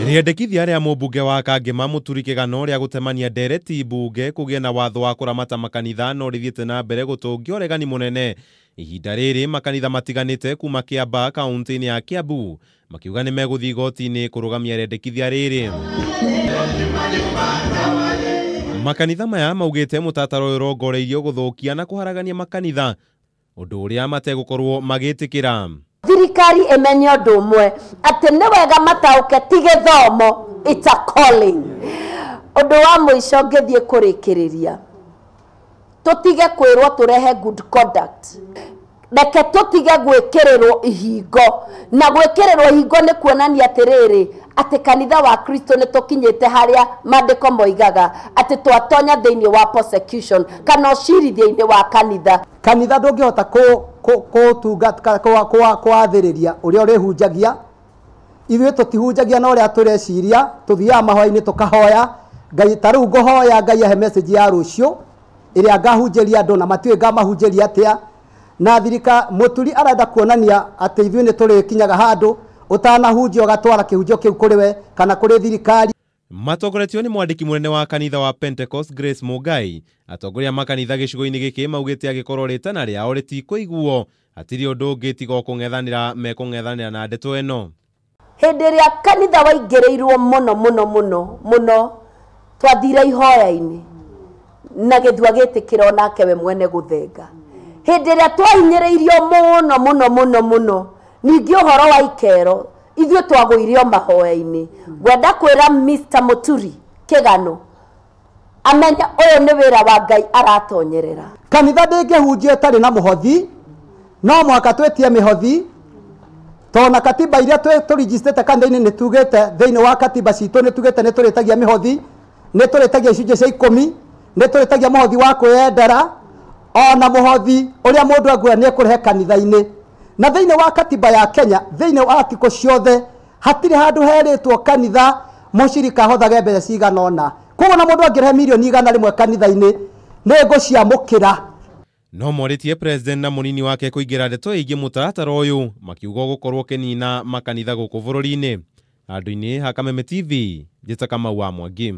Riendekithia ria mũmbunge wa Kangema Mũturi Kĩgano ria gutemania ndereti mbunge kugie na watho wa kuramata makanitha no rithiĩte na mbere gũtũngia ũregani mũnene. Ihinda rĩrĩ makanitha matiganĩte kuma Kĩamba kaunti-inĩ ya Kiambu makiuga nĩ megũthiĩ igoti-inĩ kũrũgamia riendekithia rĩrĩ. Makanitha maya maugĩte mũtatara ũyũ ũrongoreirio gũthũkia na kũharagania makanitha, ũndũ ũrĩa mategũkorwo magĩtĩkĩra. Thirikari emenye ũndũ ũmwe atĩ nĩ wega mataũke ti gĩthomo, it's a calling. Ũndũ wa mũico ngĩthiĩ kũrĩkĩrĩria, tũtige kwĩrwo tũrehe good conduct, reke tũtige gwĩkĩrĩrwo ihingo. Na gwĩkĩrĩrwo ihingo nĩ kuonania atĩrĩrĩ atĩ kanitha wa Kristo nĩ tũkinyĩte harĩa maandĩko moigaga atĩ twatonya thĩinĩ wa persecution kana ũcirithia-inĩ wa kanitha. Kanitha ndũngĩhota kũathĩrĩria ũrĩa ũrĩhunjagia. Ithuĩ tũtihunjagia na ũrĩa tũreciria, tũthiaga mahoya-inĩ tũkahoya Ngai. Ta rĩu ngũhoya Ngai ahe message ya rũciũ ĩrĩa ngahunjĩria andũ na matiũĩ ngamahunjĩria atĩa. Na Mũturi arenda kuonania atĩ ithuĩ nĩ tũrĩkinyaga handũ ũtanahunjia ũgatwara kĩhunjio kĩu kũrĩ we kana kũrĩ thirikari. Matongoretio nĩ mwandĩki mũnene wa kanitha wa Pentecost Grace Mugai. Atongoria makanitha gĩcigo-inĩ gĩkĩ maugĩte angĩkorwo rĩtana rĩao rĩtikũiguo hatirĩ ũndũ ũngĩ tiga mekũng'ethanĩra na ndeto ĩno. Hĩndĩ ĩrĩa kanitha waingĩrĩirwo mũno twathire ihoya-inĩ na gĩthua gĩtĩkĩra onake we mwene gũthenga. Hĩndĩ ĩrĩa twahinyĩrĩirio mũno ningĩ ũhoro wa ikero ithuĩ twagũirio mahoya-inĩ. Ngwenda kwĩra Mr. Mũturi Kĩgano amenya ũyũ nĩ wĩra wa Ngai aratonyerera. Kanitha ndĩngĩhunjia ĩtarĩ na mũhothi, no mũhaka twĩtie mĩhothi, tondũ na katiba iria tũregistĩte kanitha-inĩ nĩ tugĩte thĩinĩ wa katiba citũ nĩ tugĩte nĩ tũrĩtagia mĩhothi, nĩ tũrĩtagia icunjĩ cia 10, nĩ tũrĩtagia mũhothi wa kwĩyendera, ona mũhothi ũrĩa mũndũ anguoya nĩ ekũrehe kanitha-inĩ. Na thĩinĩ wa katiba ya Kenya, thĩinĩ wa article ciothe hatirĩ handũ herĩtwo kanitha mũcirika ahothage mbeca cigana ũna. Koguo na mũndũ angĩrehe mirioni 100 kanitha-inĩ nĩ ngũciamũkĩra. No morĩtie president na mũnini wake kũingĩra ndeto ĩgiĩ mũtaratara ũyũ makiuga gũkorwo kĩnina makanitha gũkũ bũrũri-inĩ. Handũ-inĩ ha Kameme TV, njĩta Kamau wa Mwangi.